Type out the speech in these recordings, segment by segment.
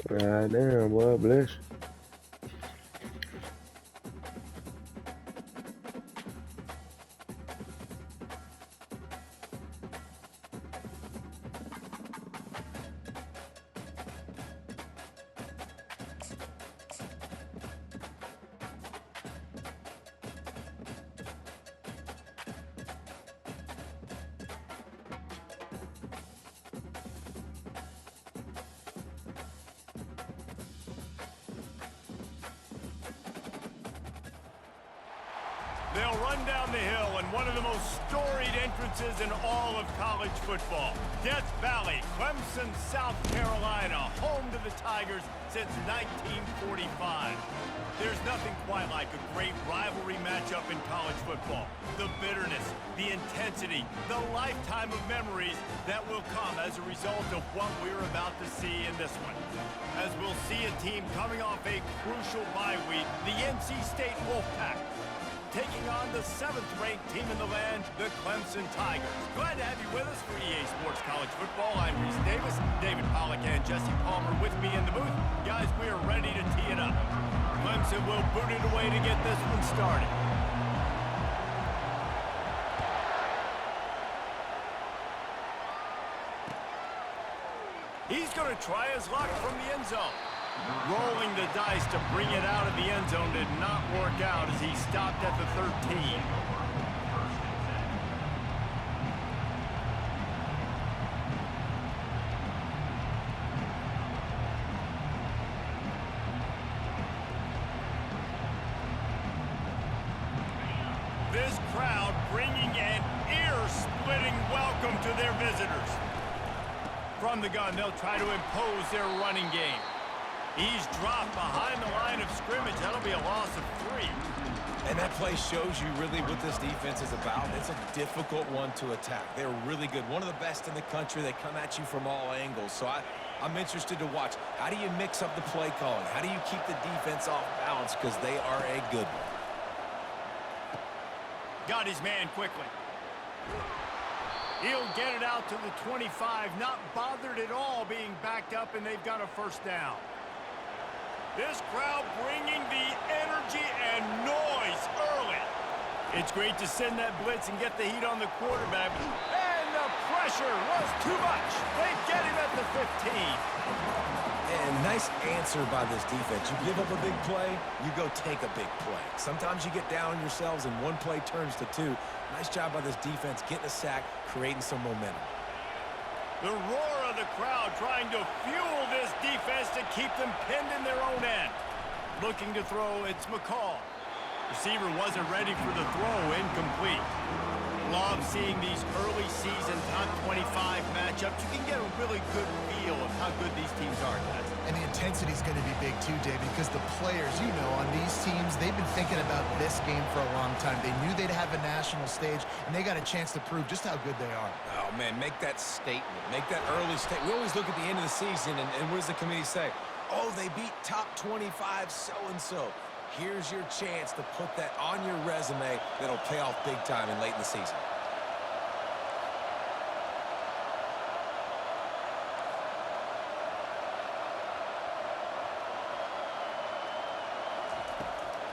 God damn, boy, bless you. They'll run down the hill in one of the most storied entrances in all of college football. Death Valley, Clemson, South Carolina, home to the Tigers since 1945. There's nothing quite like a great rivalry matchup in college football. The bitterness, the intensity, the lifetime of memories that will come as a result of what we're about to see in this one. As we'll see a team coming off a crucial bye week, the NC State Wolfpack, taking on the 7th-ranked team in the land, the Clemson Tigers. Glad to have you with us for EA Sports College Football. I'm Reese Davis, David Pollack and Jesse Palmer with me in the booth. Guys, we are ready to tee it up. Clemson will boot it away to get this one started. He's going to try his luck from the end zone. Rolling the dice to bring it out of the end zone did not work out as he stopped at the 13. This crowd bringing an ear-splitting welcome to their visitors. From the gun, they'll try to impose their running game. He's dropped behind the line of scrimmage. That'll be a loss of 3. And that play shows you really what this defense is about. It's a difficult one to attack. They're really good. One of the best in the country. They come at you from all angles. So I'm interested to watch. How do you mix up the play calling? How do you keep the defense off balance? Because they are a good one. Got his man quickly. He'll get it out to the 25. Not bothered at all being backed up, and they've got a first down. This crowd bringing the energy and noise early. It's great to send that blitz and get the heat on the quarterback. And the pressure was too much. They get him at the 15. And nice answer by this defense. You give up a big play, you go take a big play. Sometimes you get down on yourselves and one play turns to 2. Nice job by this defense getting a sack, creating some momentum. The roar of the crowd trying to fuel this defense to keep them pinned in their own end. Looking to throw, it's McCall. Receiver wasn't ready for the throw, incomplete. Love seeing these early season top 25 matchups. You can get a really good feel of how good these teams are, guys. And the intensity is going to be big too, David, because the players, you know, on these teams, they've been thinking about this game for a long time. They knew they'd have a national stage, and they got a chance to prove just how good they are. Oh, man, make that statement. Make that early statement. We always look at the end of the season, and what does the committee say? Oh, they beat top 25 so-and-so. Here's your chance to put that on your resume that'll pay off big time and late in the season.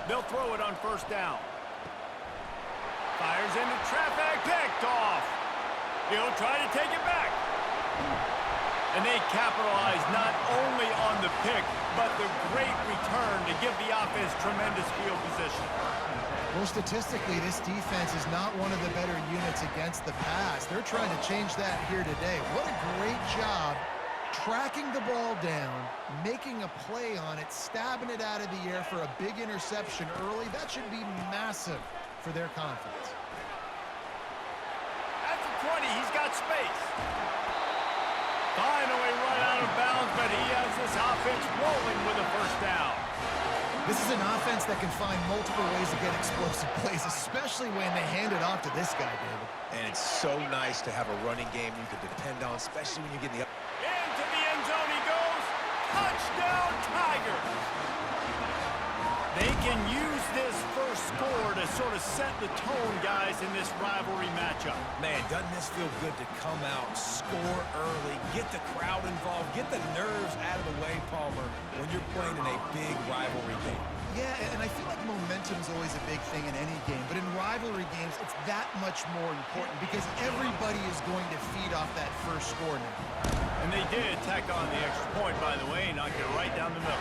They'll throw it on first down. Fires into traffic, picked off. He'll try to take it back. And they capitalize not only on the pick, but the great return to give the offense tremendous field position. Well, statistically, this defense is not one of the better units against the pass. They're trying to change that here today. What a great job tracking the ball down, making a play on it, stabbing it out of the air for a big interception early. That should be massive for their confidence. At the 20, he's got space. Finally run out of bounds, but he has this offense rolling with a first down. This is an offense that can find multiple ways to get explosive plays, especially when they hand it off to this guy, David. And it's so nice to have a running game you can depend on, especially when you get in the... Into the end zone he goes. Touchdown, Tigers. They can use this first score to sort of set the tone, guys, in this rivalry matchup. Man, doesn't this feel good to come out, score early, get the crowd involved, get the nerves out of the way, Palmer, when you're playing in a big rivalry game. Yeah, and I feel like momentum's always a big thing in any game, but in rivalry games, it's that much more important because everybody is going to feed off that first score now. And they did tack on the extra point, by the way, knock it right down the middle.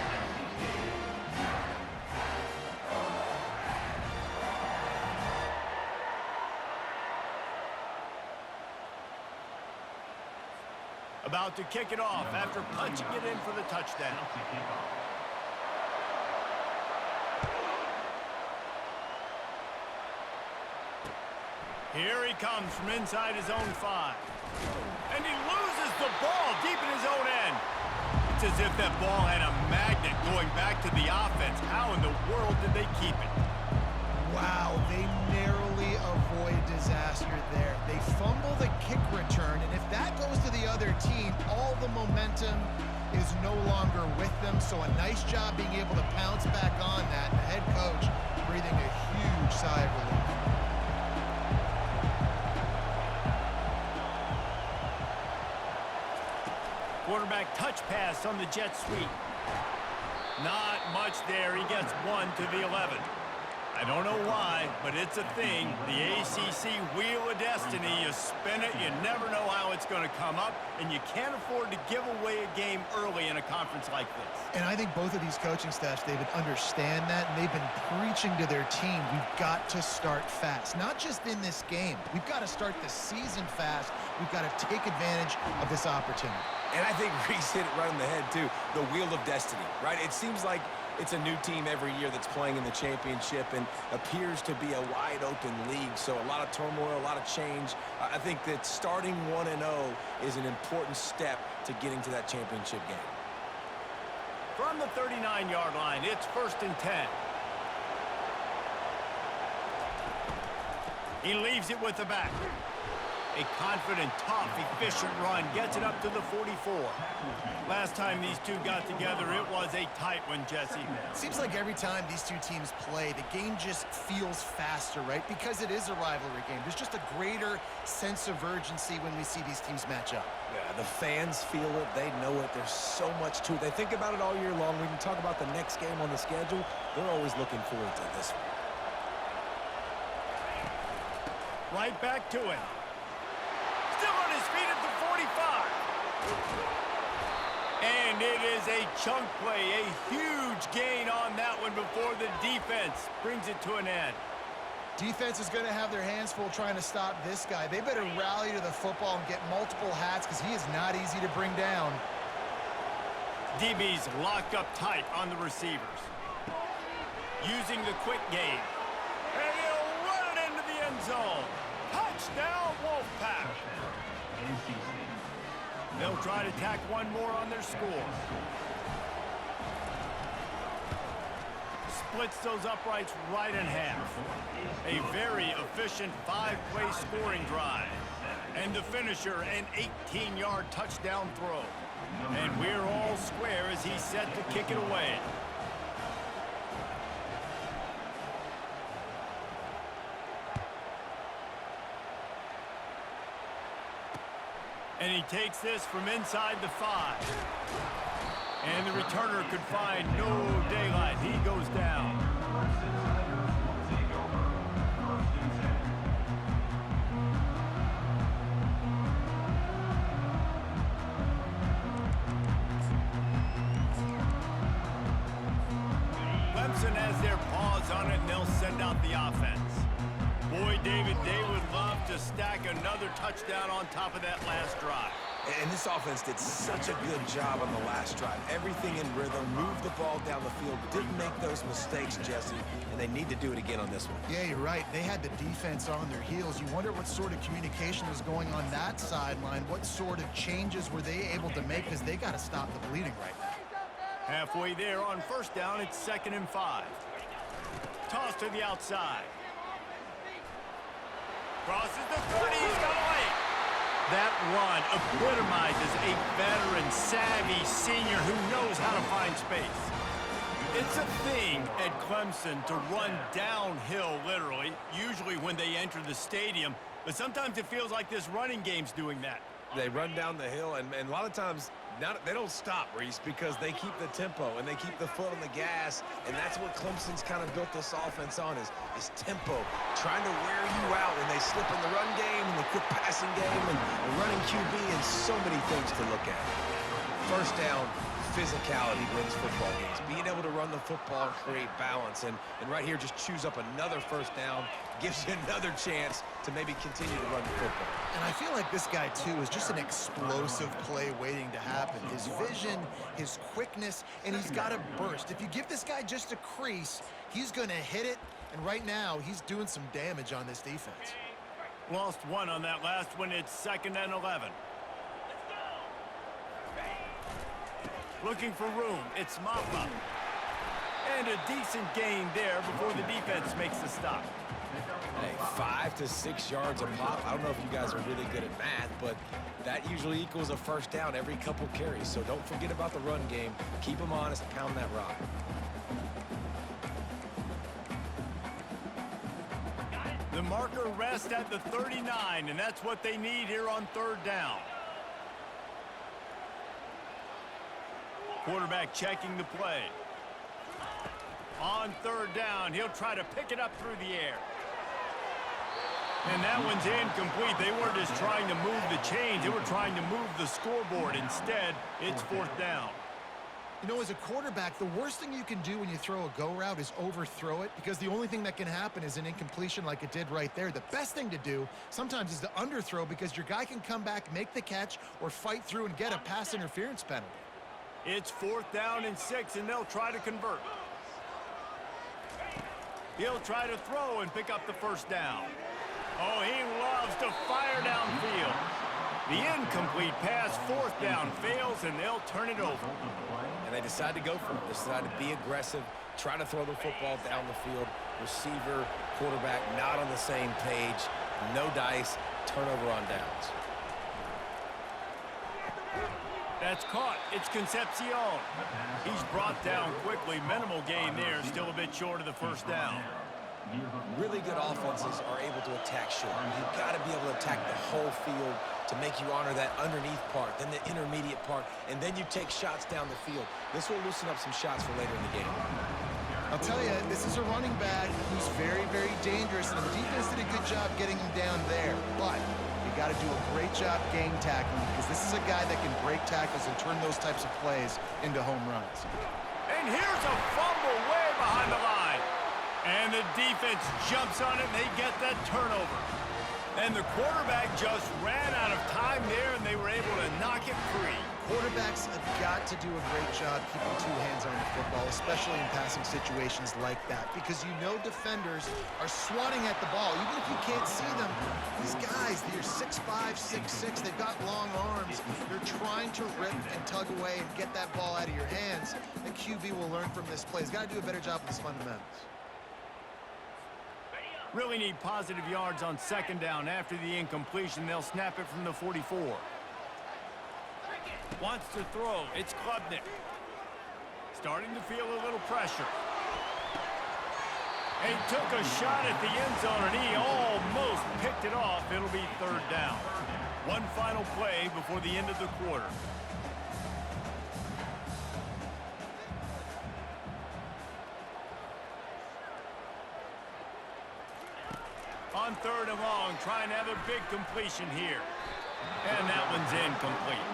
About to kick it off after punching it in for the touchdown. Here he comes from inside his own 5. And he loses the ball deep in his own end. It's as if that ball had a magnet going back to the offense. How in the world did they keep it? Wow, they narrowly avoid disaster there. They fumble the kick return, and if that goes to the other team, all the momentum is no longer with them. So a nice job being able to pounce back on that. The head coach breathing a huge sigh of relief. Quarterback touch pass on the jet sweep. Not much there. He gets 1 to the 11. I don't know why, but it's a thing. The ACC Wheel of Destiny, you spin it, you never know how it's going to come up, and you can't afford to give away a game early in a conference like this. And I think both of these coaching staffs, David, understand that, and they've been preaching to their team, we've got to start fast. Not just in this game. We've got to start the season fast. We've got to take advantage of this opportunity. And I think Reese hit it right on the head, too. The Wheel of Destiny, right? It seems like it's a new team every year that's playing in the championship and appears to be a wide-open league. So a lot of turmoil, a lot of change. I think that starting 1-0 is an important step to getting to that championship game. From the 39-yard line, it's 1st and 10. He leaves it with the back. A confident, tough, efficient run gets it up to the 44. Last time these two got together, it was a tight one, Jesse. Seems like every time these two teams play, the game just feels faster, right? Because it is a rivalry game. There's just a greater sense of urgency when we see these teams match up. Yeah, the fans feel it. They know it. There's so much to it. They think about it all year long. We can talk about the next game on the schedule. They're always looking forward to this one. Right back to him. Still on his feet at the 45. And it is a chunk play, a huge gain on that one before the defense brings it to an end. Defense is going to have their hands full trying to stop this guy. They better rally to the football and get multiple hats because he is not easy to bring down. DB's locked up tight on the receivers. Using the quick game. And he'll run it into the end zone. Touchdown, Wolfpack. They'll try to tack one more on their score. Splits those uprights right in half. A very efficient 5-play scoring drive. And the finisher, an 18-yard touchdown throw. And we're all square as he's set to kick it away. And he takes this from inside the 5. And the returner could find no daylight. He goes down. Clemson has their paws on it, and they'll send out the offense. Boy, David, they would love to stack another touchdown on top of that last drive. And this offense did such a good job on the last drive. Everything in rhythm, moved the ball down the field, didn't make those mistakes, Jesse, and they need to do it again on this one. Yeah, you're right. They had the defense on their heels. You wonder what sort of communication was going on that sideline. What sort of changes were they able to make because they got to stop the bleeding right now. Halfway there on first down, it's 2nd and 5. Toss to the outside. Crosses the 30, he's got away. That run epitomizes a veteran, savvy senior who knows how to find space. It's a thing at Clemson to run downhill, literally, usually when they enter the stadium. But sometimes it feels like this running game's doing that. They run down the hill, and a lot of times they don't stop, Reese, because they keep the tempo and they keep the foot on the gas, and that's what Clemson's kind of built this offense on is tempo, trying to wear you out when they slip in the run game and the quick passing game and the running QB and so many things to look at. First down, physicality wins football games. Being able to run the football and create balance, and right here just choose up another first down, gives you another chance to maybe continue to run the football. And I feel like this guy, too, is just an explosive play waiting to happen. His vision, his quickness, and he's got a burst. If you give this guy just a crease, he's going to hit it, and right now he's doing some damage on this defense. Lost one on that last one. It's 2nd and 11. Looking for room. It's Maffa. And a decent gain there before the defense makes the stop. Hey, 5 to 6 yards a pop. I don't know if you guys are really good at math, but that usually equals a first down every couple carries. So don't forget about the run game. Keep them honest, pound that rock. The marker rests at the 39, and that's what they need here on 3rd down. Quarterback checking the play. On 3rd down, he'll try to pick it up through the air. And that one's incomplete. They weren't just trying to move the chains. They were trying to move the scoreboard. Instead, it's 4th down. You know, as a quarterback, the worst thing you can do when you throw a go route is overthrow it, because the only thing that can happen is an incompletion like it did right there. The best thing to do sometimes is to underthrow, because your guy can come back, make the catch, or fight through and get a pass interference penalty. It's 4th down and 6, and they'll try to convert. He'll try to throw and pick up the first down. Oh, he loves to fire downfield. The incomplete pass, 4th down, fails, and they'll turn it over. And they decide to go for it. They decide to be aggressive, try to throw the football down the field. Receiver, quarterback, not on the same page. No dice, turnover on downs. That's caught. It's Concepcion. He's brought down quickly. Minimal gain there. Still a bit short of the first down. Really good offenses are able to attack short. You've got to be able to attack the whole field to make you honor that underneath part, then the intermediate part, and then you take shots down the field. This will loosen up some shots for later in the game. I'll tell you, this is a running back who's very, very dangerous, and the defense did a good job getting him down there. But you got to do a great job game tackling, because this is a guy that can break tackles and turn those types of plays into home runs. And here's a fumble way behind the line. And the defense jumps on it, and they get that turnover. And the quarterback just ran out of time there, and they were able to knock it free. Quarterbacks have got to do a great job keeping 2 hands on the football, especially in passing situations like that, because you know defenders are swatting at the ball. Even if you can't see them, these guys, they're 6'5", 6'6", they've got long arms. They're trying to rip and tug away and get that ball out of your hands. The QB will learn from this play. He's got to do a better job with his fundamentals. Really need positive yards on 2nd down. After the incompletion, they'll snap it from the 44. Wants to throw. It's Klubnik. Starting to feel a little pressure. He took a shot at the end zone, and he almost picked it off. It'll be 3rd down. One final play before the end of the quarter. On 3rd and long, trying to have a big completion here. And that one's incomplete.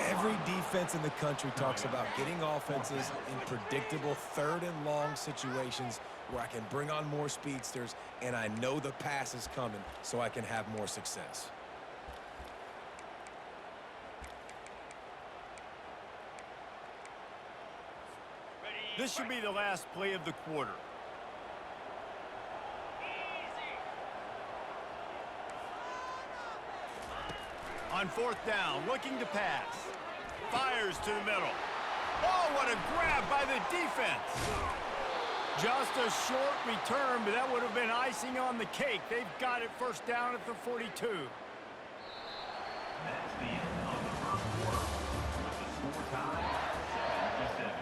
Every defense in the country talks about getting offenses in predictable 3rd and long situations where I can bring on more speedsters and I know the pass is coming so I can have more success. This should be the last play of the quarter. On 4th down, looking to pass. Fires to the middle. Oh, what a grab by the defense. Just a short return, but that would have been icing on the cake. They've got it 1st down at the 42. That's the end of the first quarter with the score tie 7-7.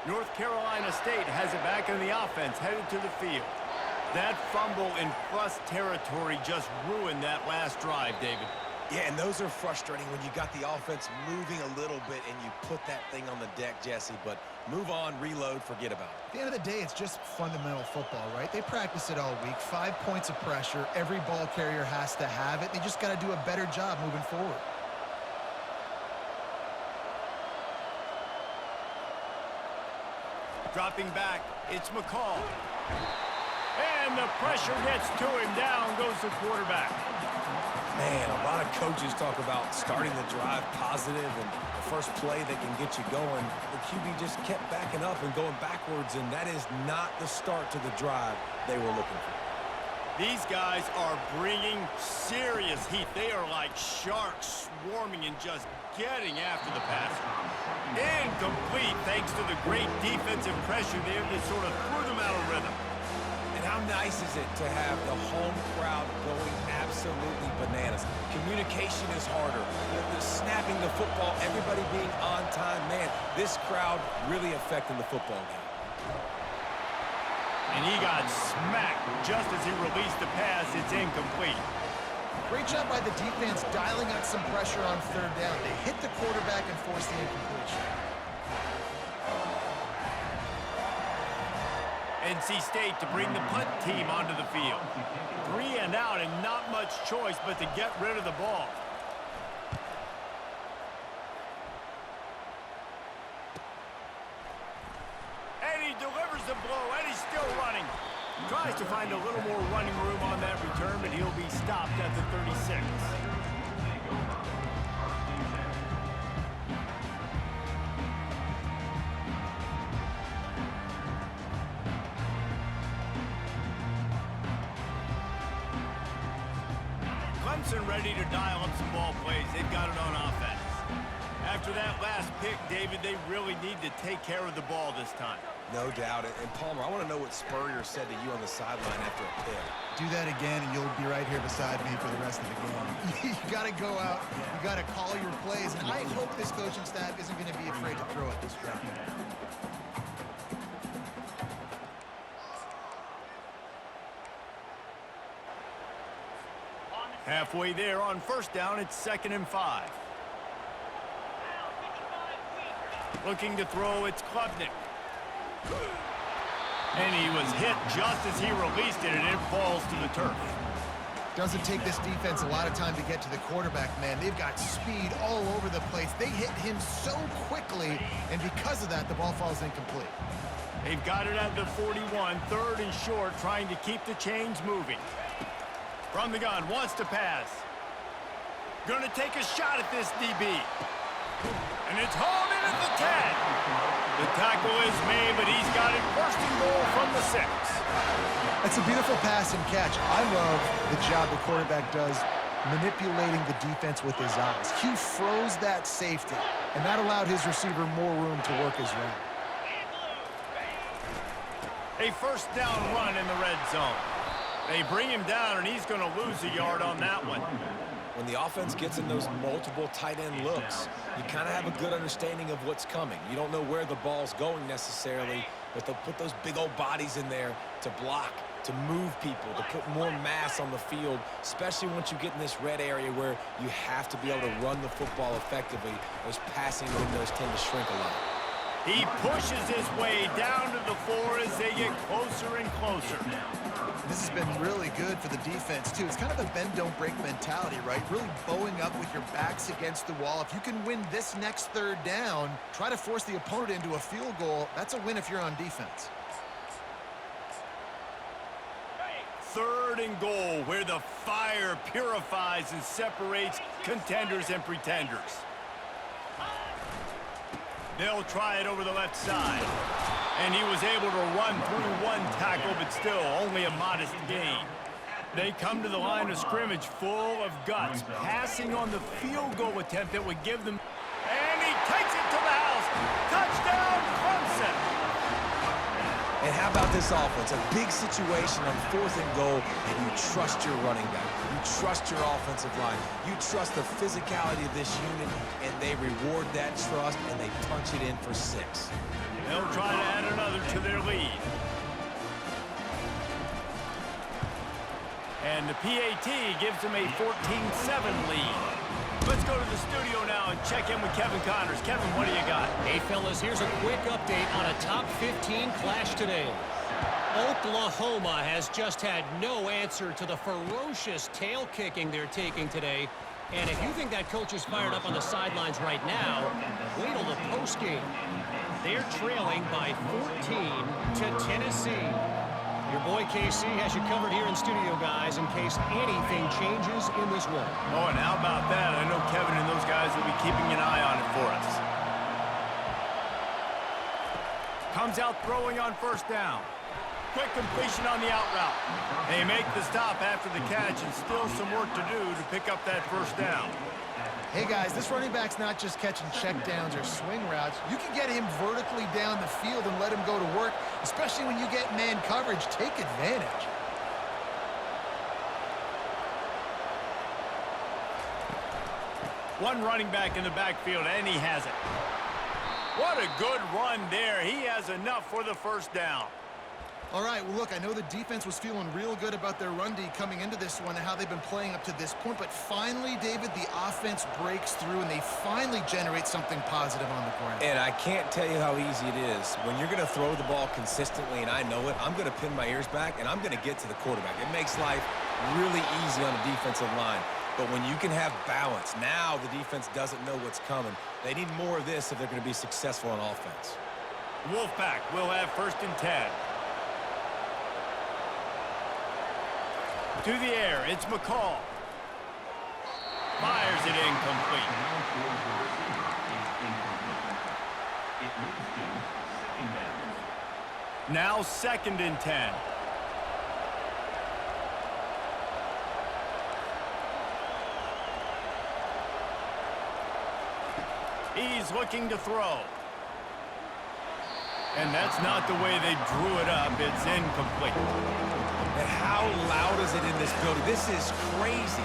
North Carolina State has it back in the offense, headed to the field. That fumble in plus territory just ruined that last drive, David. Yeah, and those are frustrating when you got the offense moving a little bit and you put that thing on the deck, Jesse. But move on, reload, forget about it. At the end of the day, it's just fundamental football, right? They practice it all week. 5 points of pressure. Every ball carrier has to have it. They just got to do a better job moving forward. Dropping back, it's McCall. And the pressure gets to him. Down goes the quarterback. Man, a lot of coaches talk about starting the drive positive and the first play that can get you going. The QB just kept backing up and going backwards, and that is not the start to the drive they were looking for. These guys are bringing serious heat. They are like sharks swarming and just getting after the passer. Incomplete thanks to the great defensive pressure there that sort of threw them out of rhythm. And how nice is it to have the home crowd going absolutely bananas? Communication is harder. The snapping the football, everybody being on time. Man, this crowd really affecting the football game. And he got smacked just as he released the pass. It's incomplete. Great job by the defense dialing out some pressure on third down. They hit the quarterback and forced the incompletion. NC State to bring the punt team onto the field. 3 and out and not much choice but to get rid of the ball. And he delivers the blow, and he's still running. Tries to find a little more running room on that return, but he'll be stopped at the 36. Clemson ready to dial up some ball plays. They've got it on offense. After that last pick, David, they really need to take care of the ball this time. No doubt. And Palmer, I want to know what Spurrier said to you on the sideline after a pick. Do that again, and you'll be right here beside me for the rest of the game. You got to go out. You got to call your plays. And I hope this coaching staff isn't going to be afraid to throw it this round. Halfway there on first down, it's 2nd and 5. Looking to throw, it's Klubnik. And he was hit just as he released it, and it falls to the turf. Doesn't take this defense a lot of time to get to the quarterback, man. They've got speed all over the place. They hit him so quickly, and because of that, the ball falls incomplete. They've got it at the 41, 3rd and short, trying to keep the chains moving. From the gun, wants to pass. Gonna take a shot at this DB. And it's hauled in at the 10. The tackle is made, but he's got it 1st and goal from the 6. That's a beautiful pass and catch. I love the job the quarterback does manipulating the defense with his eyes. He froze that safety, and that allowed his receiver more room to work his route. A 1st down run in the red zone. They bring him down, and he's going to lose a yard on that one. When the offense gets in those multiple tight end looks, you kind of have a good understanding of what's coming. You don't know where the ball's going necessarily, but they'll put those big old bodies in there to block, to move people, to put more mass on the field, especially once you get in this red area where you have to be able to run the football effectively. Those passing windows tend to shrink a lot. He pushes his way down to the 4 as they get closer and closer. This has been really good for the defense, too. It's kind of a bend-don't-break mentality, right? Really bowing up with your backs against the wall. If you can win this next 3rd down, try to force the opponent into a field goal. That's a win if you're on defense. 3rd and goal, where the fire purifies and separates contenders and pretenders. They'll try it over the left side. And he was able to run through 1 tackle, but still only a modest gain. They come to the line of scrimmage full of guts, passing on the field goal attempt that would give them. And he takes it to the house. Touchdown, Clemson. And how about this offense? A big situation on 4th and goal, and you trust your running back. You trust your offensive line. You trust the physicality of this unit, and they reward that trust, and they punch it in for 6. They'll try to add another to their lead. And the PAT gives them a 14-7 lead. Let's go to the studio now and check in with Kevin Connors. Kevin, what do you got? Hey, fellas, here's a quick update on a top 15 clash today. Oklahoma has just had no answer to the ferocious tail kicking they're taking today. And if you think that coach is fired up on the sidelines right now, wait till the postgame. They're trailing by 14 to Tennessee. Your boy KC has you covered here in studio, guys, in case anything changes in this one. Oh, and how about that? I know Kevin and those guys will be keeping an eye on it for us. Comes out throwing on first down. Quick completion on the out route. They make the stop after the catch, and still some work to do to pick up that first down. Hey, guys, this running back's not just catching checkdowns or swing routes. You can get him vertically down the field and let him go to work, especially when you get man coverage. Take advantage. One running back in the backfield, and he has it. What a good run there. He has enough for the first down. All right, well, look, I know the defense was feeling real good about their run D coming into this one and how they've been playing up to this point, but finally, David, the offense breaks through and they finally generate something positive on the ground. And I can't tell you how easy it is. When you're going to throw the ball consistently, and I know it, I'm going to pin my ears back, and I'm going to get to the quarterback. It makes life really easy on the defensive line. But when you can have balance, now the defense doesn't know what's coming. They need more of this if they're going to be successful on offense. Wolfpack will have 1st and 10. To the air, it's McCall. Fires it incomplete. Now 2nd and 10. He's looking to throw. And that's not the way they drew it up. It's incomplete. And how loud is it in this building? This is crazy.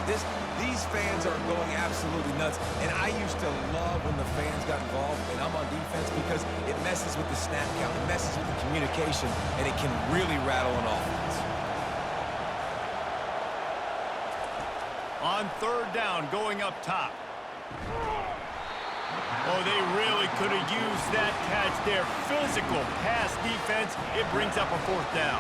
These fans are going absolutely nuts. And I used to love when the fans got involved, and I'm on defense, because it messes with the snap count, it messes with the communication, and it can really rattle an offense. On 3rd down, going up top. Oh, they really could have used that catch there. Physical pass defense. It brings up a 4th down.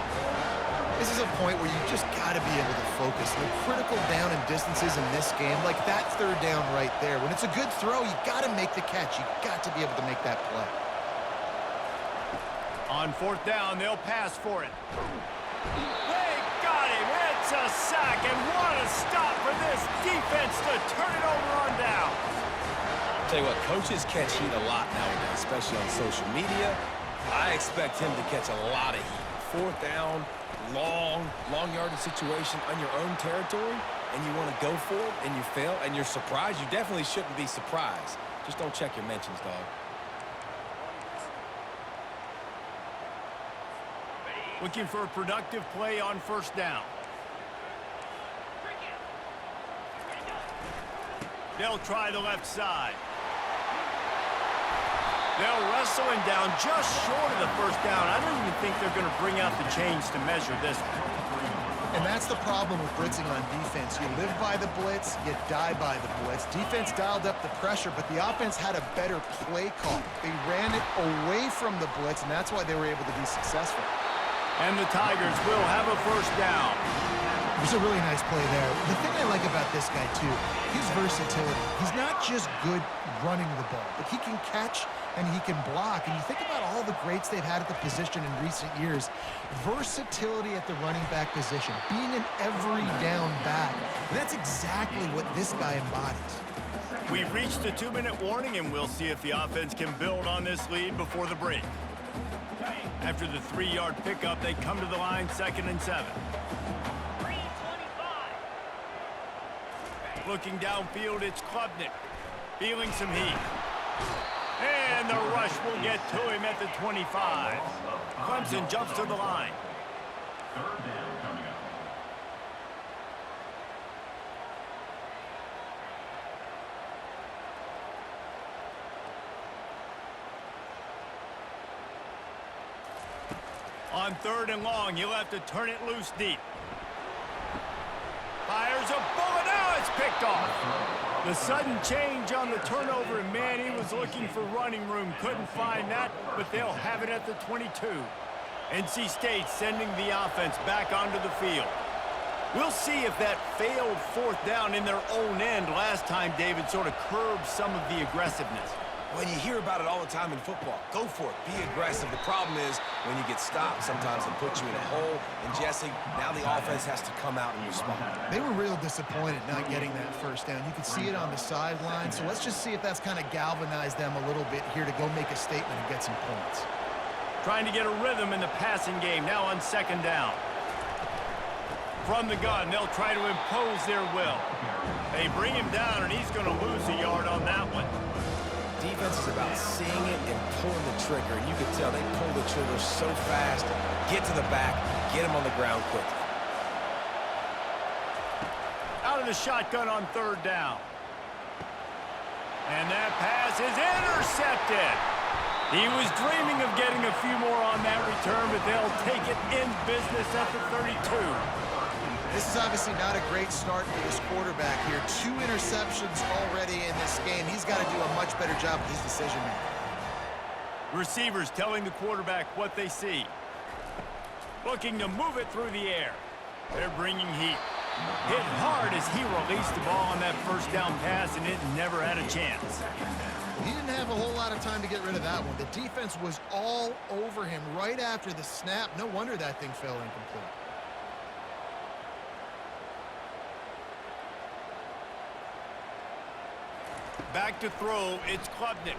This is a point where you just got to be able to focus. The critical down and distances in this game, like that 3rd down right there. When it's a good throw, you got to make the catch. You got to be able to make that play. On 4th down, they'll pass for it. They got him. It's a sack, and what a stop for this defense to turn it over on down. Tell you what, coaches catch heat a lot nowadays, especially on social media. I expect him to catch a lot of heat. 4th down, long yardage situation on your own territory, and you want to go for it, and you fail, and you're surprised. You definitely shouldn't be surprised. Just don't check your mentions, dog. Looking for a productive play on 1st down. They'll try the left side. They'll wrestle him down just short of the 1st down. I don't even think they're going to bring out the chains to measure this one. And that's the problem with blitzing on defense. You live by the blitz, you die by the blitz. Defense dialed up the pressure, but the offense had a better play call. They ran it away from the blitz, and that's why they were able to be successful. And the Tigers will have a 1st down. There's a really nice play there. The thing I like about this guy, too, his versatility. He's not just good running the ball, but he can catch and he can block. And you think about all the greats they've had at the position in recent years. Versatility at the running back position, being an every down back. And that's exactly what this guy embodies. We've reached a 2-minute warning, and we'll see if the offense can build on this lead before the break. After the 3-yard pickup, they come to the line 2nd and 7. Looking downfield, it's Klubnik. Feeling some heat. And the rush will get to him at the 25. Clemson jumps to the line. 3rd down coming up. On 3rd and long, he'll have to turn it loose deep. Fires a bullet. Now it's picked off. The sudden change on the turnover, and man, he was looking for running room. Couldn't find that, but they'll have it at the 22. NC State sending the offense back onto the field. We'll see if that failed 4th down in their own end last time, David, sort of curbed some of the aggressiveness. When you hear about it all the time in football, go for it. Be aggressive. The problem is when you get stopped, sometimes it puts you in a hole. And, Jesse, now the offense has to come out and respond. They were real disappointed not getting that 1st down. You could see it on the sideline. So let's just see if that's kind of galvanized them a little bit here to go make a statement and get some points. Trying to get a rhythm in the passing game now on 2nd down. From the gun, they'll try to impose their will. They bring him down, and he's going to lose a yard on that one. Defense is about seeing it and pulling the trigger. And you can tell they pull the trigger so fast, get to the back, get him on the ground quickly. Out of the shotgun on 3rd down. And that pass is intercepted. He was dreaming of getting a few more on that return, but they'll take it in business at the 32. This is obviously not a great start for this quarterback here. 2 interceptions already in this game. He's got to do a much better job with his decision-making. Receivers telling the quarterback what they see. Looking to move it through the air. They're bringing heat. Hit hard as he released the ball on that 1st down pass, and it never had a chance. He didn't have a whole lot of time to get rid of that one. The defense was all over him right after the snap. No wonder that thing fell incomplete. Back to throw, it's Klubnik.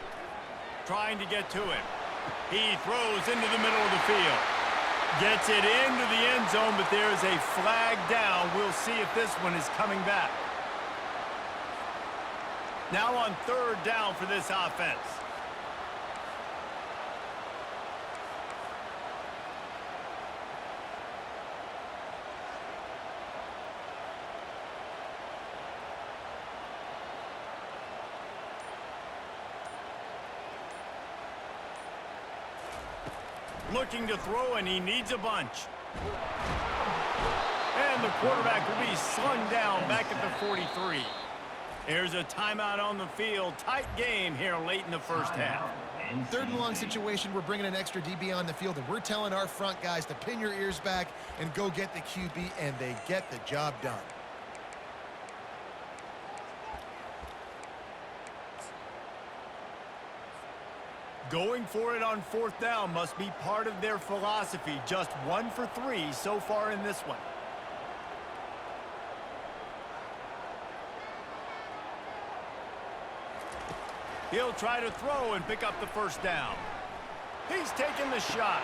Trying to get to it. He throws into the middle of the field. Gets it into the end zone, but there's a flag down. We'll see if this one is coming back. Now on 3rd down for this offense. Looking to throw, and he needs a bunch. And the quarterback will be slung down back at the 43. There's a timeout on the field. Tight game here late in the 1st half. 3rd and long situation, we're bringing an extra DB on the field, and we're telling our front guys to pin your ears back and go get the QB, and they get the job done. Going for it on 4th down must be part of their philosophy. Just 1 for 3 so far in this one. He'll try to throw and pick up the 1st down. He's taking the shot.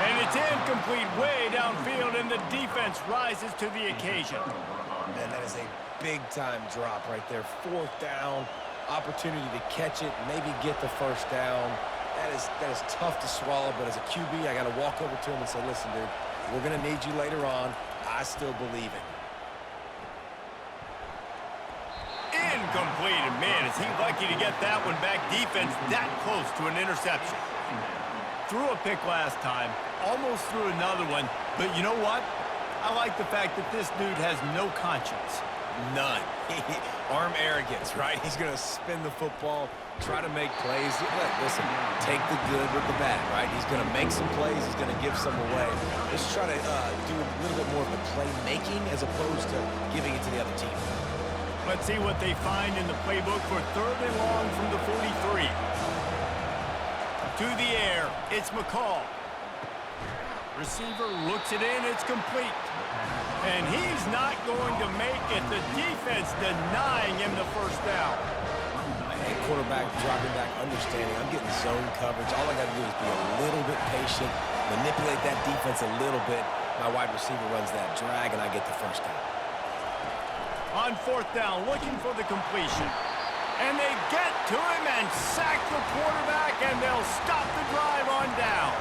And it's incomplete way downfield, and the defense rises to the occasion. And that is a big-time drop right there. 4th down. Opportunity to catch it, maybe get the 1st down. That is tough to swallow, but as a QB, I got to walk over to him and say, listen, dude, we're going to need you later on. I still believe in you. Incomplete, and man, is he lucky to get that one back. Defense that close to an interception. Threw a pick last time, almost threw another one, but you know what? I like the fact that this dude has no conscience. None. Arm arrogance, right? He's going to spin the football, try to make plays. Listen, take the good with the bad, right? He's going to make some plays. He's going to give some away. Let's try to do a little bit more of the playmaking as opposed to giving it to the other team. Let's see what they find in the playbook for 3rd and long from the 43. To the air, it's McCall. Receiver looks it in, it's complete. And he's not going to make it. The defense denying him the 1st down. And quarterback dropping back, understanding I'm getting zone coverage. All I got to do is be a little bit patient, manipulate that defense a little bit. My wide receiver runs that drag, and I get the 1st down. On 4th down, looking for the completion. And they get to him and sack the quarterback, and they'll stop the drive on down.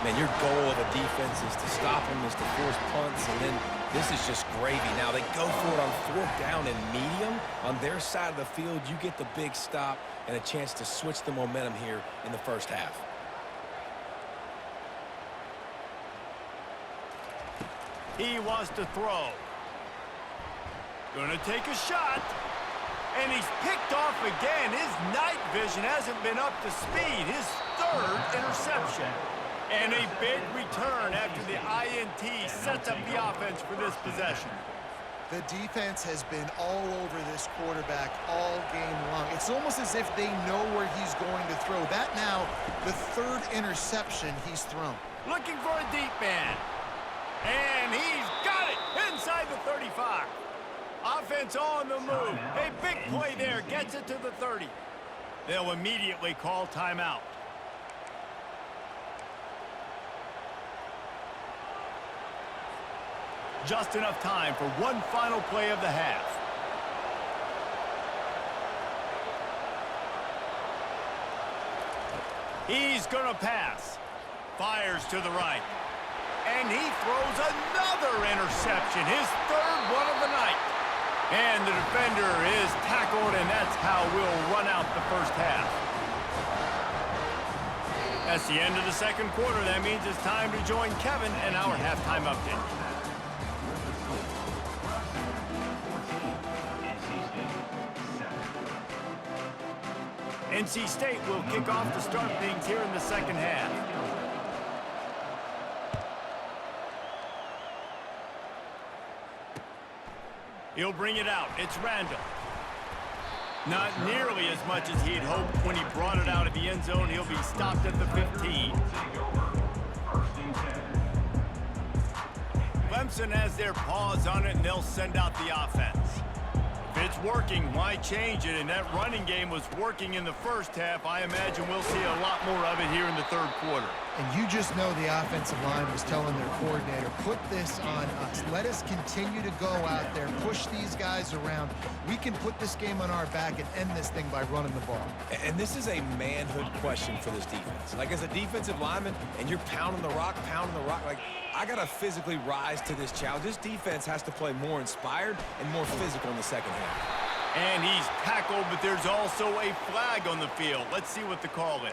Man, your goal of a defense is to stop them, is to force punts, and then this is just gravy. Now, they go for it on 4th down and medium. On their side of the field, you get the big stop and a chance to switch the momentum here in the 1st half. He wants to throw. Gonna take a shot. And he's picked off again. His night vision hasn't been up to speed. His third interception. And a big return after the INT sets up the offense for this possession. The defense has been all over this quarterback all game long. It's almost as if they know where he's going to throw. That now, the third interception he's thrown. Looking for a deep man. And he's got it inside the 35. Offense on the move. A big play there. Gets it to the 30. They'll immediately call timeout. Just enough time for one final play of the half. He's going to pass. Fires to the right. And he throws another interception. His third one of the night. And the defender is tackled, and that's how we'll run out the first half. That's the end of the second quarter. That means it's time to join Kevin in our halftime update. NC State will kick off to start things here in the second half. He'll bring it out. It's Randall. Not nearly as much as he had hoped when he brought it out of the end zone. He'll be stopped at the 15. Clemson has their paws on it, and they'll send out the offense. If it's working, why change it? And that running game was working in the first half. I imagine we'll see a lot more of it here in the third quarter. And you just know the offensive line was telling their coordinator, put this on us. Let us continue to go out there, push these guys around. We can put this game on our back and end this thing by running the ball. And this is a manhood question for this defense. Like, as a defensive lineman, and you're pounding the rock, like, I got to physically rise to this challenge. This defense has to play more inspired and more physical in the second half. And he's tackled, but there's also a flag on the field. Let's see what the call is.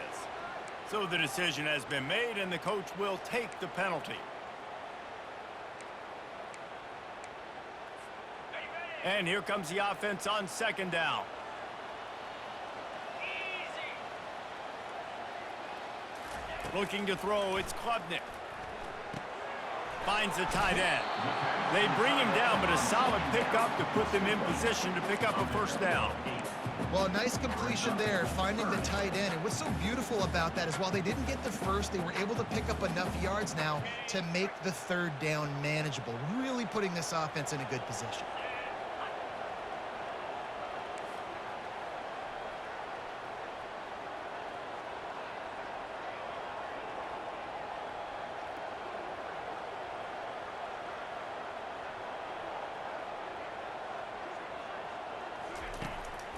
So the decision has been made, and the coach will take the penalty. And here comes the offense on second down. Looking to throw, it's Klubnik. Finds the tight end. They bring him down, but a solid pickup to put them in position to pick up a first down. Well, nice completion there, finding the tight end. And what's so beautiful about that is while they didn't get the first, they were able to pick up enough yards now to make the third down manageable, really putting this offense in a good position.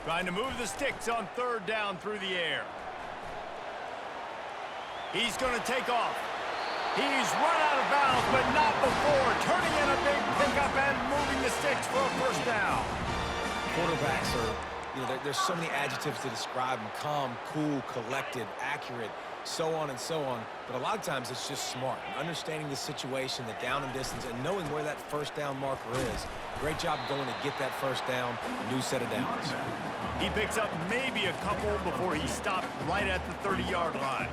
Trying to move the sticks on third down through the air. He's going to take off. He's run out of bounds, but not before. Turning in a big pickup and moving the sticks for a first down. Quarterbacks are, there's so many adjectives to describe them. Calm, cool, collected, accurate, so on and so on. But a lot of times it's just smart. Understanding the situation, the down and distance, and knowing where that first down marker is. Great job going to get that first down. New set of downs. He picks up maybe a couple before he stopped right at the 30-yard line.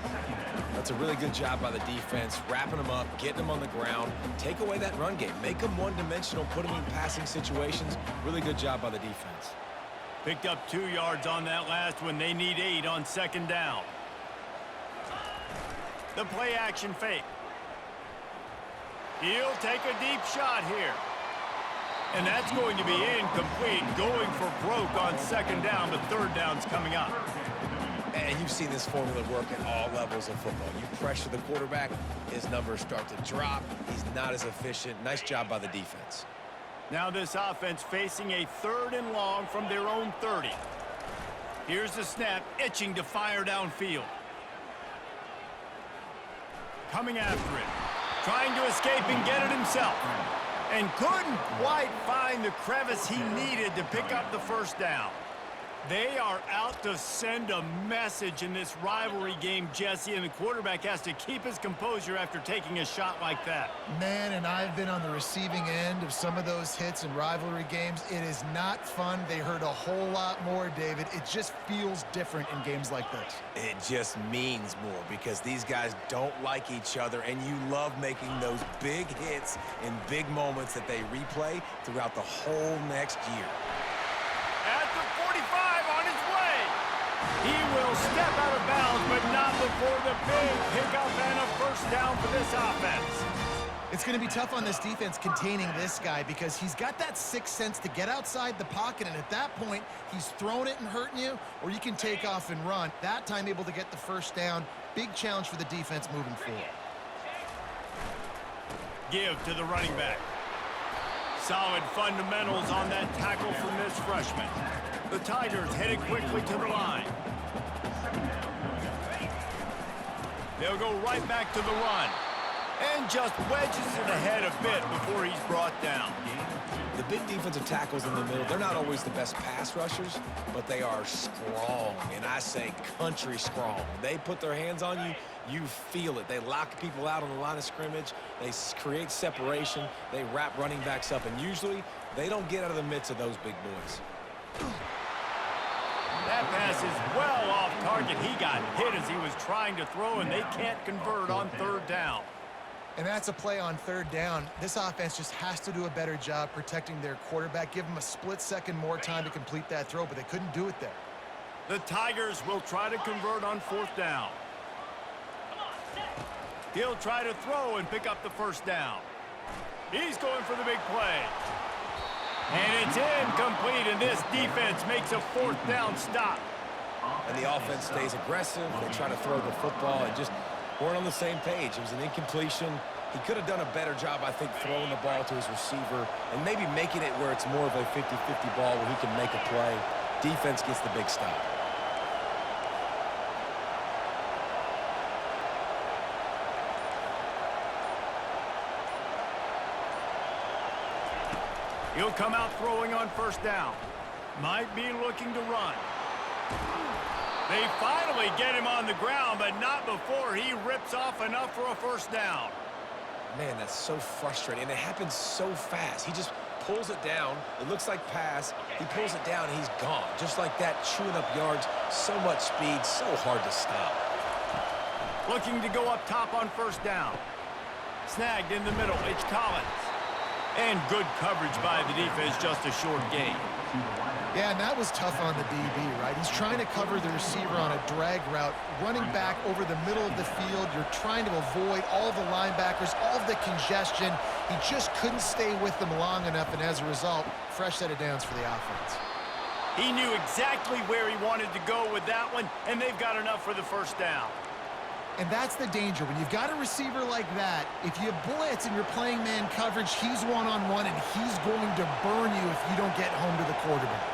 That's a really good job by the defense, wrapping them up, getting them on the ground. Take away that run game. Make them one-dimensional, put them in passing situations. Really good job by the defense. Picked up 2 yards on that last one. They need 8 on second down. The play action fake. He'll take a deep shot here. And that's going to be incomplete. Going for broke on second down, but third down's coming up. And you've seen this formula work at all levels of football. You pressure the quarterback, his numbers start to drop. He's not as efficient. Nice job by the defense. Now this offense facing a 3rd and long from their own 30. Here's the snap, itching to fire downfield. Coming after it. Trying to escape and get it himself. And couldn't quite find the crevice he needed to pick up the first down. They are out to send a message in this rivalry game, Jesse, and the quarterback has to keep his composure after taking a shot like that. Man, and I've been on the receiving end of some of those hits in rivalry games. It is not fun. They hurt a whole lot more, David. It just feels different in games like this. It just means more because these guys don't like each other, and you love making those big hits in big moments that they replay throughout the whole next year. At the 45 on his way. He will step out of bounds, but not before the big pickup and a first down for this offense. It's going to be tough on this defense containing this guy because he's got that sixth sense to get outside the pocket, and at that point, he's throwing it and hurting you, or you can take off and run. That time able to get the first down. Big challenge for the defense moving forward. Give to the running back. Solid fundamentals on that tackle from this freshman. The Tigers headed quickly to the line. They'll go right back to the run. And just wedges it ahead a bit before he's brought down. The big defensive tackles in the middle, they're not always the best pass rushers, but they are strong, and I say country strong. They put their hands on you, you feel it. They lock people out on the line of scrimmage. They create separation. They wrap running backs up, and usually they don't get out of the midst of those big boys. That pass is well off target. He got hit as he was trying to throw, and they can't convert on third down. And that's a play on third down. This offense just has to do a better job protecting their quarterback. Give him a split second more time to complete that throw, but they couldn't do it there. The Tigers will try to convert on fourth down. He'll try to throw and pick up the first down. He's going for the big play. And it's incomplete, and this defense makes a fourth down stop. And the offense stays aggressive. They try to throw the football and just weren't on the same page. It was an incompletion. He could have done a better job, I think, throwing the ball to his receiver and maybe making it where it's more of a 50-50 ball where he can make a play. Defense gets the big stop. He'll come out throwing on first down. Might be looking to run. They finally get him on the ground, but not before he rips off enough for a first down. Man, that's so frustrating, and it happens so fast. He just pulls it down. It looks like pass. He pulls it down, and he's gone. Just like that, chewing up yards. So much speed, so hard to stop. Looking to go up top on first down. Snagged in the middle. It's Collins. And good coverage by the defense, just a short gain. Yeah, and that was tough on the DB, right? He's trying to cover the receiver on a drag route, running back over the middle of the field. You're trying to avoid all the linebackers, all of the congestion. He just couldn't stay with them long enough, and as a result, fresh set of downs for the offense. He knew exactly where he wanted to go with that one, and they've got enough for the first down. And that's the danger. When you've got a receiver like that, if you blitz and you're playing man coverage, he's one-on-one, and he's going to burn you if you don't get home to the quarterback.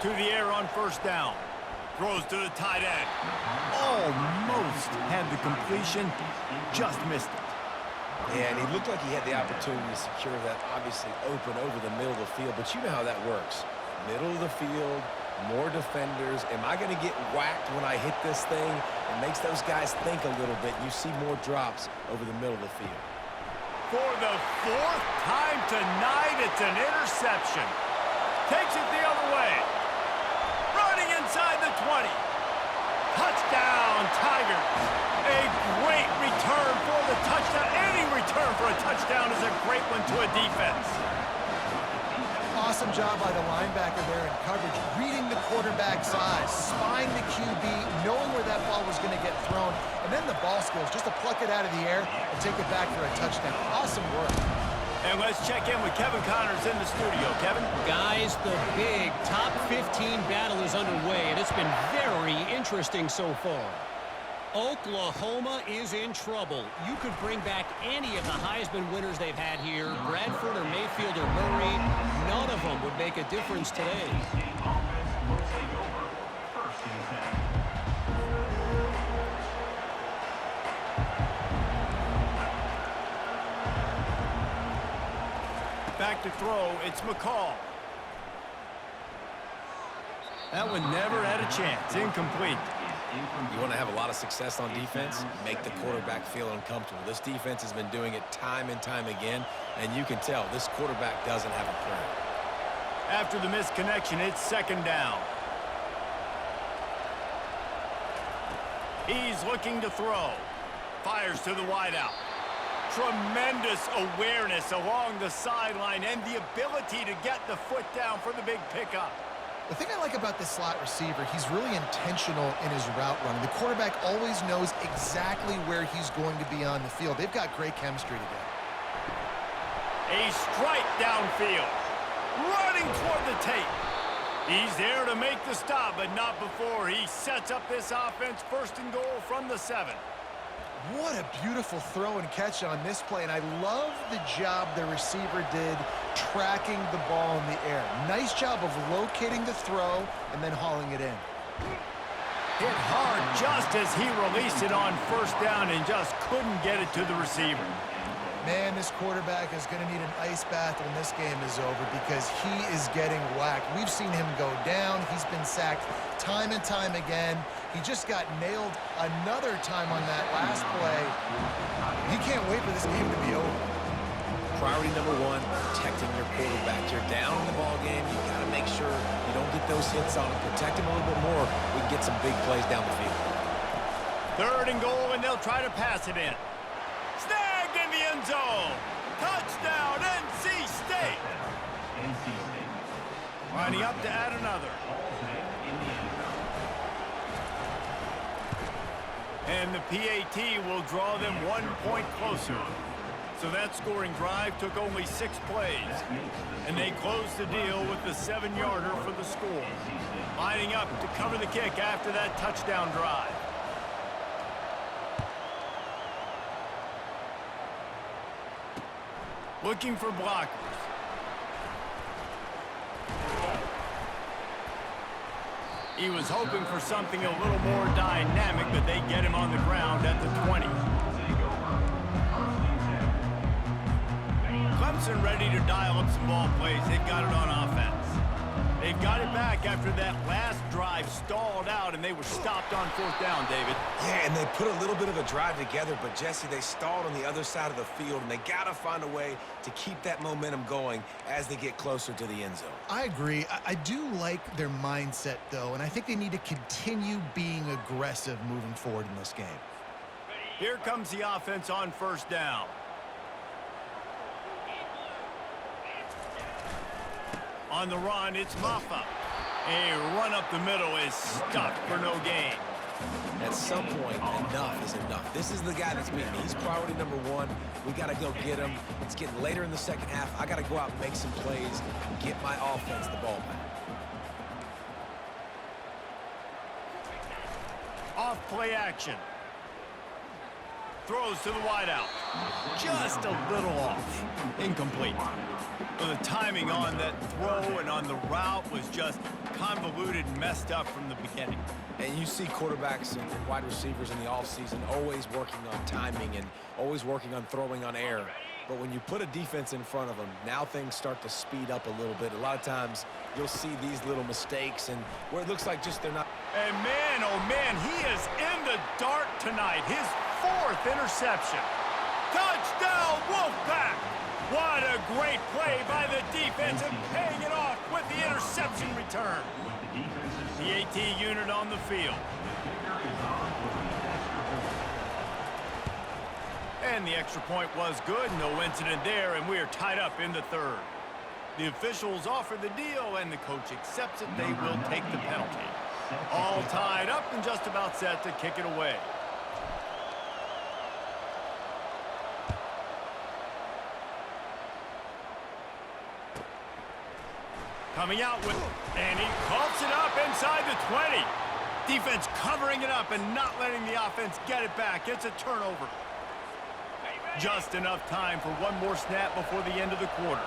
To the air on first down. Throws to the tight end. Almost had the completion, just missed it. Yeah, and he looked like he had the opportunity to secure that obviously open over the middle of the field, but you know how that works. Middle of the field, more defenders. Am I going to get whacked when I hit this thing? It makes those guys think a little bit. You see more drops over the middle of the field. For the fourth time tonight, it's an interception. Takes it the other way. Running inside the 20. Touchdown, Tigers. A great return for the touchdown. Any return for a touchdown is a great one to a defense. Awesome job by the linebacker there in coverage, reading the quarterback's eyes, spying the QB, knowing where that ball was going to get thrown, and then the ball skills, just to pluck it out of the air and take it back for a touchdown. Awesome work. And let's check in with Kevin Connors in the studio. Kevin? Guys, the big top 15 battle is underway, and it's been very interesting so far. Oklahoma is in trouble. You could bring back any of the Heisman winners they've had here, Bradford or Mayfield or Murray. None of them would make a difference today. Back to throw, it's McCall. That one never had a chance. Incomplete. You want to have a lot of success on defense? Make the quarterback feel uncomfortable. This defense has been doing it time and time again, and you can tell this quarterback doesn't have a plan. After the missed connection, it's second down. He's looking to throw. Fires to the wideout. Tremendous awareness along the sideline and the ability to get the foot down for the big pickup. The thing I like about this slot receiver, he's really intentional in his route running. The quarterback always knows exactly where he's going to be on the field. They've got great chemistry together. A strike downfield. Running toward the tape. He's there to make the stop, but not before he sets up this offense. First and goal from the 7. What a beautiful throw and catch on this play, and I love the job the receiver did tracking the ball in the air. Nice job of locating the throw and then hauling it in. Hit hard just as he released it on first down and just couldn't get it to the receiver. Man, this quarterback is going to need an ice bath when this game is over because he is getting whacked. We've seen him go down. He's been sacked time and time again. He just got nailed another time on that last play. He can't wait for this game to be over. Priority number 1, protecting your quarterback. You're down in the ball game. You got to make sure you don't get those hits on him. Protect him a little bit more. We can get some big plays down the field. Third and goal, and they'll try to pass it in. Snagged in the end zone. Touchdown, NC State. Lining up to add another. And the PAT will draw them 1 point closer. So that scoring drive took only 6 plays. And they closed the deal with the 7-yarder for the score. Lining up to cover the kick after that touchdown drive. Looking for blockers. He was hoping for something a little more dynamic, but they get him on the ground at the 20. Clemson ready to dial up some ball plays. They've got it on offense. They've got it back after that last drive stalled out, and they were stopped on fourth down, David. Yeah, and they put a little bit of a drive together, but, Jesse, they stalled on the other side of the field, and they got to find a way to keep that momentum going as they get closer to the end zone. I agree. I do like their mindset, though, and I think they need to continue being aggressive moving forward in this game. Here comes the offense on first down. On the run, it's Maffa. A run up the middle is stuck for no gain. At some point, enough is enough. This is the guy that's beating me. He's priority number 1. We got to go get him. It's getting later in the second half. I got to go out and make some plays and get my offense the ball back. Off play action. Throws to the wideout. Just a little off. Incomplete. Well, the timing on that throw and on the route was just convoluted and messed up from the beginning. And you see quarterbacks and wide receivers in the offseason always working on timing and always working on throwing on air. But when you put a defense in front of them, now things start to speed up a little bit. A lot of times you'll see these little mistakes and where it looks like just they're not. And man, oh man, he is in the dark tonight. His 4th interception. Touchdown, Wolfpack! What a great play by the defense and paying it off with the interception return. The AT unit on the field. And the extra point was good. No incident there, and we are tied up in the 3rd. The officials offer the deal, and the coach accepts it. They will take the penalty. All tied up and just about set to kick it away. Coming out with, and he coughs it up inside the 20. Defense covering it up and not letting the offense get it back. It's a turnover. Just enough time for one more snap before the end of the quarter.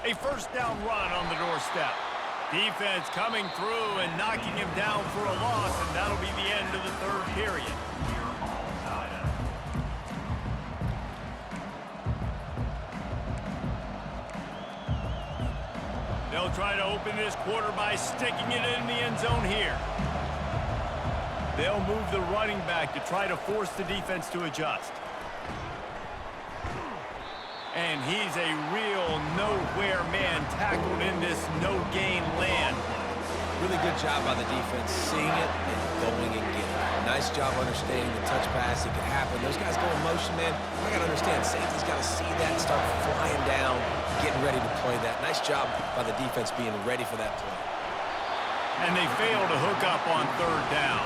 A first down run on the doorstep. Defense coming through and knocking him down for a loss, and that'll be the end of the 3rd period. They'll try to open this quarter by sticking it in the end zone here. They'll move the running back to try to force the defense to adjust. And he's a real nowhere man tackled in this no-gain land. Really good job by the defense, seeing it and going and getting it. Nice job understanding the touch pass. It could happen. Those guys go in motion, man. I got to understand, safety's got to see that and start flying down, getting ready to play that. Nice job by the defense being ready for that play. And they fail to hook up on third down.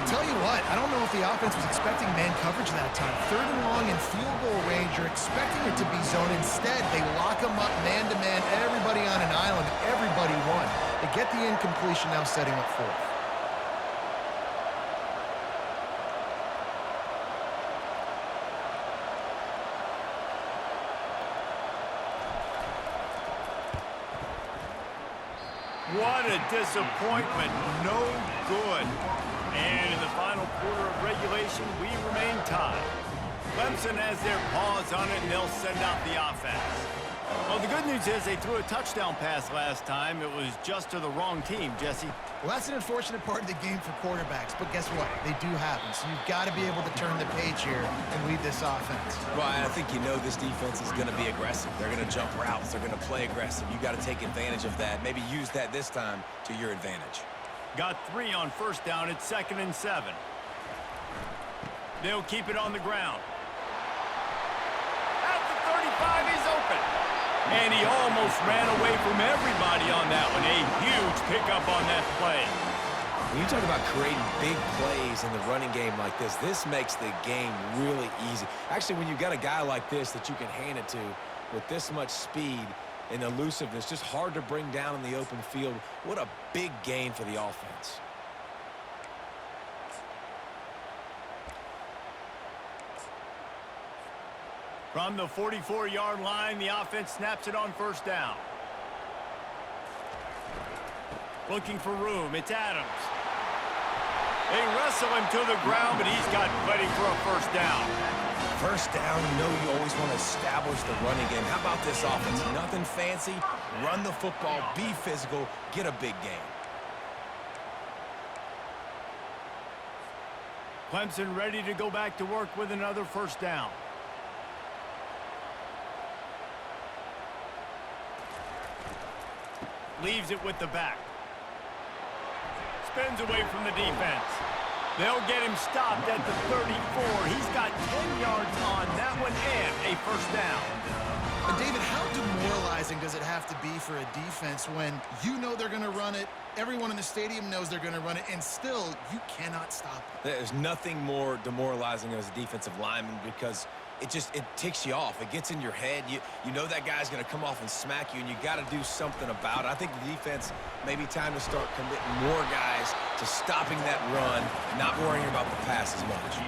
Tell you what, I don't know if the offense was expecting man coverage that time. Third and long in field goal range, you're expecting it to be zone. Instead, they lock them up man-to-man, everybody on an island, everybody won. They get the incompletion, now setting up fourth. What a disappointment. No good. And in the final quarter of regulation, we remain tied. Clemson has their paws on it, and they'll send out the offense. Well, the good news is they threw a touchdown pass last time. It was just to the wrong team, Jesse. Well, that's an unfortunate part of the game for quarterbacks, but guess what? They do happen, so you've got to be able to turn the page here and lead this offense. Well, I think you know this defense is going to be aggressive. They're going to jump routes. They're going to play aggressive. You got to take advantage of that. Maybe use that this time to your advantage. Got 3 on first down. It's 2nd and 7. They'll keep it on the ground. At the 35, he's open. And he almost ran away from everybody on that one. A huge pickup on that play. When you talk about creating big plays in the running game like this makes the game really easy. Actually, when you've got a guy like this that you can hand it to with this much speed and elusiveness, just hard to bring down in the open field. What a big gain for the offense. From the 44-yard line, the offense snaps it on first down. Looking for room, it's Adams. They wrestle him to the ground, but he's got plenty for a first down. First down, you know you always want to establish the running game. How about this offense? Nothing fancy. Run the football, be physical, get a big gain. Clemson ready to go back to work with another first down. Leaves it with the back. Spins away from the defense. They'll get him stopped at the 34. He's got 10 yards on that one and a first down. And David, how demoralizing does it have to be for a defense when you know they're going to run it, everyone in the stadium knows they're going to run it, and still you cannot stop it? There's nothing more demoralizing as a defensive lineman because it ticks you off. It gets in your head. You know that guy's going to come off and smack you, and you got to do something about it. I think the defense maybe time to start committing more guys to stopping that run, not worrying about the pass as much.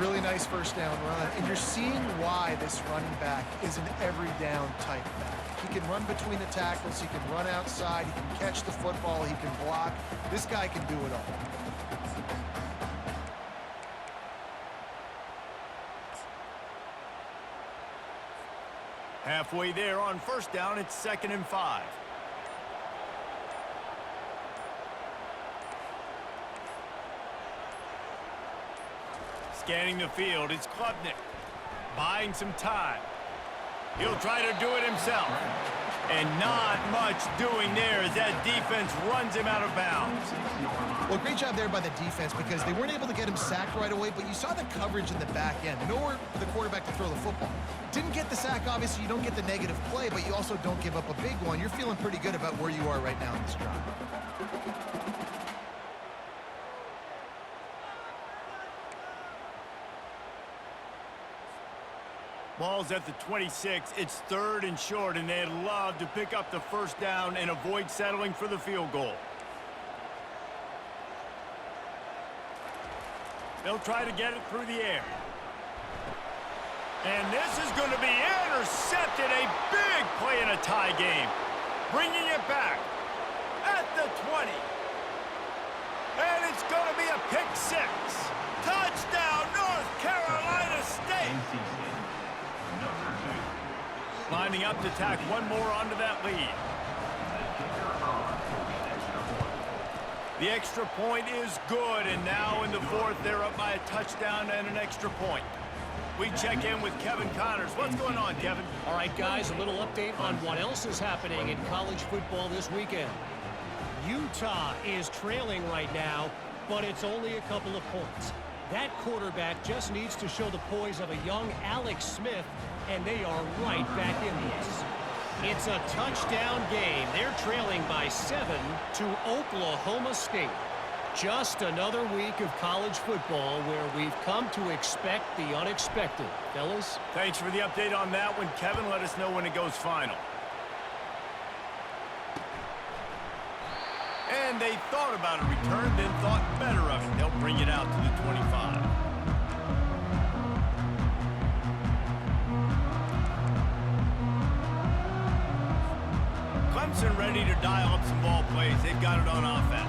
Really nice first down run, and you're seeing why this running back is an every down type back. He can run between the tackles, he can run outside, he can catch the football, he can block. This guy can do it all. Halfway there on first down, it's 2nd and 5. Scanning the field, it's Klubnik. Buying some time. He'll try to do it himself. And not much doing there as that defense runs him out of bounds. Well, great job there by the defense because they weren't able to get him sacked right away, but you saw the coverage in the back end. Nowhere for the quarterback to throw the football. Didn't get the sack, obviously. You don't get the negative play, but you also don't give up a big one. You're feeling pretty good about where you are right now in this drive. Ball's at the 26. It's 3rd and short, and they'd love to pick up the first down and avoid settling for the field goal. They'll try to get it through the air. And this is going to be intercepted. A big play in a tie game. Bringing it back at the 20. And it's going to be a pick 6. Touchdown, North Carolina State. Lining up to tack one more onto that lead. The extra point is good, and now in the fourth, they're up by a touchdown and an extra point. We check in with Kevin Connors. What's going on, Kevin? All right, guys, a little update on what else is happening in college football this weekend. Utah is trailing right now, but it's only a couple of points. That quarterback just needs to show the poise of a young Alex Smith, and they are right back in this. It's a touchdown game. They're trailing by 7 to Oklahoma State. Just another week of college football where we've come to expect the unexpected. Fellas? Thanks for the update on that one, Kevin. Let us know when it goes final. And they thought about a return, then thought better of it. They'll bring it out to the 25. Clemson ready to dial up some ball plays. They've got it on offense.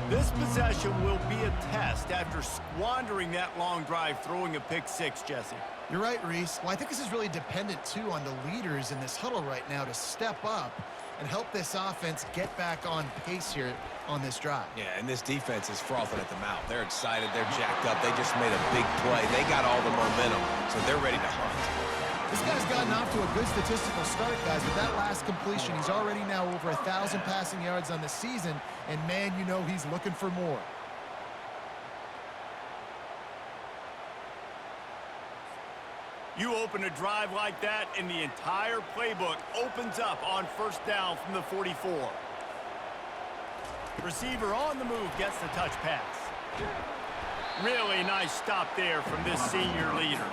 This possession will be a test after squandering that long drive, throwing a pick six, Jesse. You're right, Reese. Well, I think this is really dependent, too, on the leaders in this huddle right now to step up and help this offense get back on pace here on this drive. Yeah, and this defense is frothing at the mouth. They're excited. They're jacked up. They just made a big play. They got all the momentum, so they're ready to hunt. This guy's gotten off to a good statistical start, guys. With that last completion, he's already now over 1,000 passing yards on the season, and, man, you know he's looking for more. You open a drive like that, and the entire playbook opens up on first down from the 44. Receiver on the move gets the touch pass. Really nice stop there from this senior leader.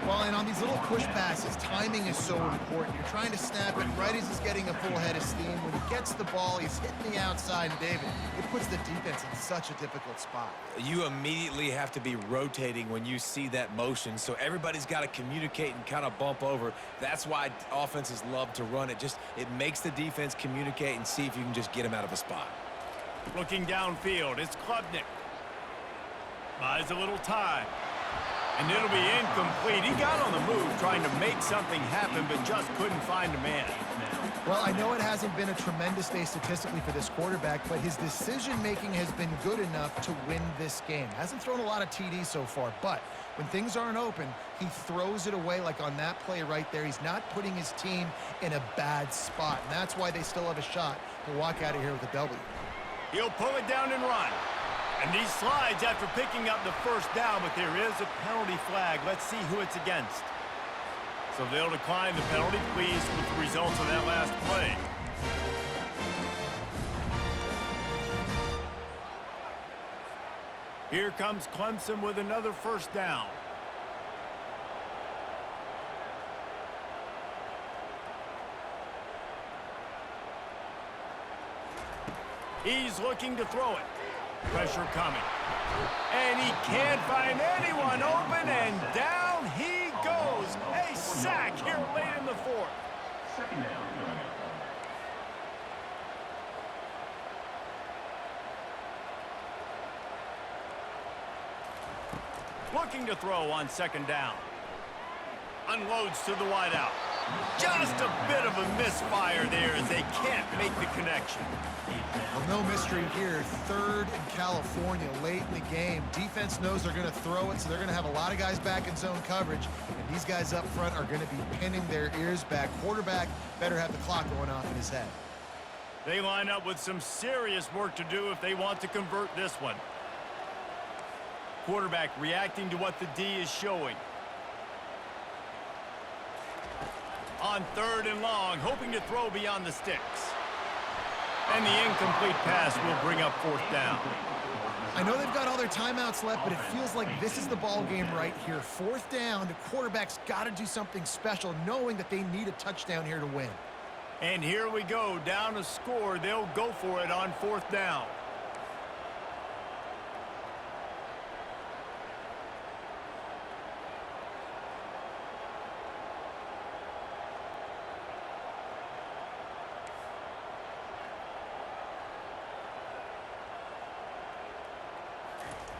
Well, and on these little push passes, timing is so important. You're trying to snap it right as he's getting a full head of steam. When he gets the ball, he's hitting the outside, and David, it puts the defense in such a difficult spot. You immediately have to be rotating when you see that motion, so everybody's got to communicate and kind of bump over. That's why offenses love to run it. It makes the defense communicate and see if you can just get him out of a spot. Looking downfield, it's Klubnik. Buys a little time. And it'll be incomplete. He got on the move trying to make something happen, but just couldn't find a man. Well, I know it hasn't been a tremendous day statistically for this quarterback, but his decision-making has been good enough to win this game. Hasn't thrown a lot of TDs so far, but when things aren't open, he throws it away like on that play right there. He's not putting his team in a bad spot, and that's why they still have a shot to walk out of here with a W. He'll pull it down and run. And he slides after picking up the first down, but there is a penalty flag. Let's see who it's against. So they'll decline the penalty, pleased with the results of that last play. Here comes Clemson with another first down. He's looking to throw it. Pressure coming. And he can't find anyone open, and down he goes. A sack here late in the fourth. Second down coming up. Looking to throw on second down. Unloads to the wideout. Just a bit of a misfire there as they can't make the connection. Well, no mystery here. Third in California late in the game. Defense knows they're going to throw it, so they're going to have a lot of guys back in zone coverage, and these guys up front are going to be pinning their ears back. Quarterback better have the clock going off in his head. They line up with some serious work to do if they want to convert this one. Quarterback reacting to what the D is showing. On third and long, hoping to throw beyond the sticks. And the incomplete pass will bring up fourth down. I know they've got all their timeouts left, but it feels like this is the ball game right here. Fourth down, the quarterback's got to do something special, knowing that they need a touchdown here to win. And here we go, down a score. They'll go for it on fourth down.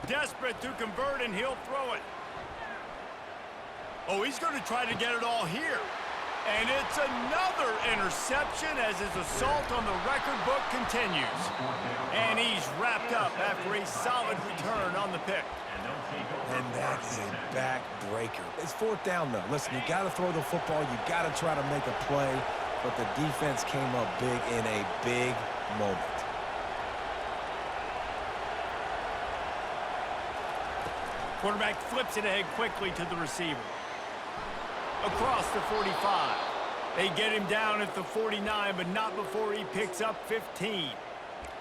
Desperate to convert, and he'll throw it. Oh, he's going to try to get it all here. And it's another interception as his assault on the record book continues. And he's wrapped up after a solid return on the pick. And that is a backbreaker. It's fourth down, though. Listen, you got to throw the football. You got to try to make a play. But the defense came up big in a big moment. Quarterback flips it ahead quickly to the receiver. Across the 45. They get him down at the 49, but not before he picks up 15.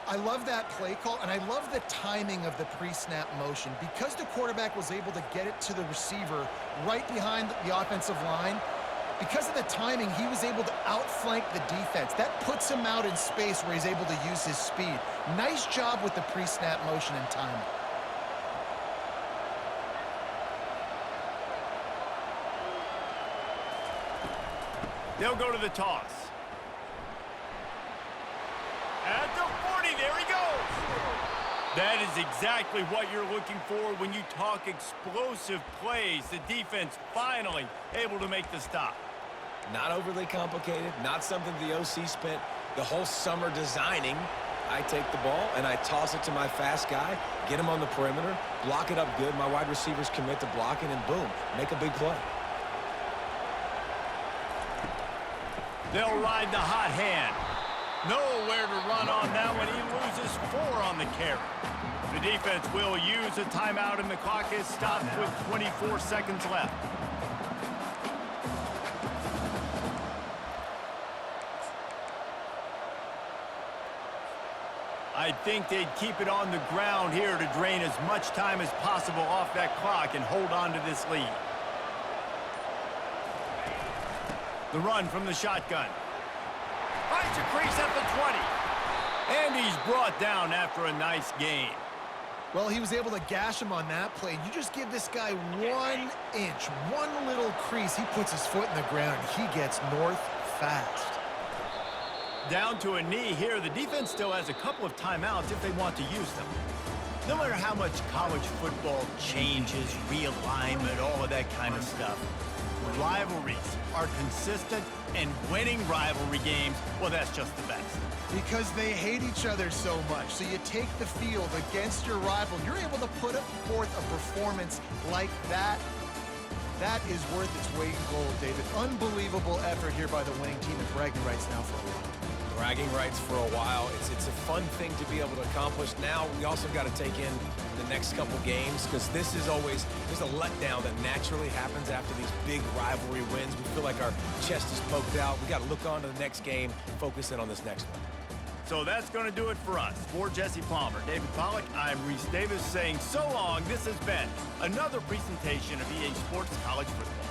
I love that play call, and I love the timing of the pre-snap motion. Because the quarterback was able to get it to the receiver right behind the offensive line, because of the timing, he was able to outflank the defense. That puts him out in space where he's able to use his speed. Nice job with the pre-snap motion and timing. They'll go to the toss. At the 40, there he goes. That is exactly what you're looking for when you talk explosive plays. The defense finally able to make the stop. Not overly complicated, not something the OC spent the whole summer designing. I take the ball and I toss it to my fast guy, get him on the perimeter, block it up good. My wide receivers commit to blocking, and boom, make a big play. They'll ride the hot hand. Nowhere to run on that one. He loses 4 on the carry. The defense will use a timeout, and the clock is stopped with 24 seconds left. I think they'd keep it on the ground here to drain as much time as possible off that clock and hold on to this lead. The run from the shotgun. Finds a crease at the 20. And he's brought down after a nice gain. Well, he was able to gash him on that play. You just give this guy 1 inch, one little crease. He puts his foot in the ground. He gets north fast. Down to a knee here. The defense still has a couple of timeouts if they want to use them. No matter how much college football changes, realignment, all of that kind of stuff, rivalries are consistent, and winning rivalry games, well, that's just the best. Because they hate each other so much. So you take the field against your rival. You're able to put forth a performance like that. That is worth its weight in gold, David. Unbelievable effort here by the winning team, and bragging rights now for a while. Bragging rights for a while. It's a fun thing to be able to accomplish. Now we also got to take in the next couple games, because this is always, there's a letdown that naturally happens after these big rivalry wins. We feel like our chest is poked out. We got to look on to the next game, focus in on this next one. So that's going to do it for us. For Jesse Palmer, David Pollack, I'm Reese Davis saying so long. This has been another presentation of EA Sports College Football.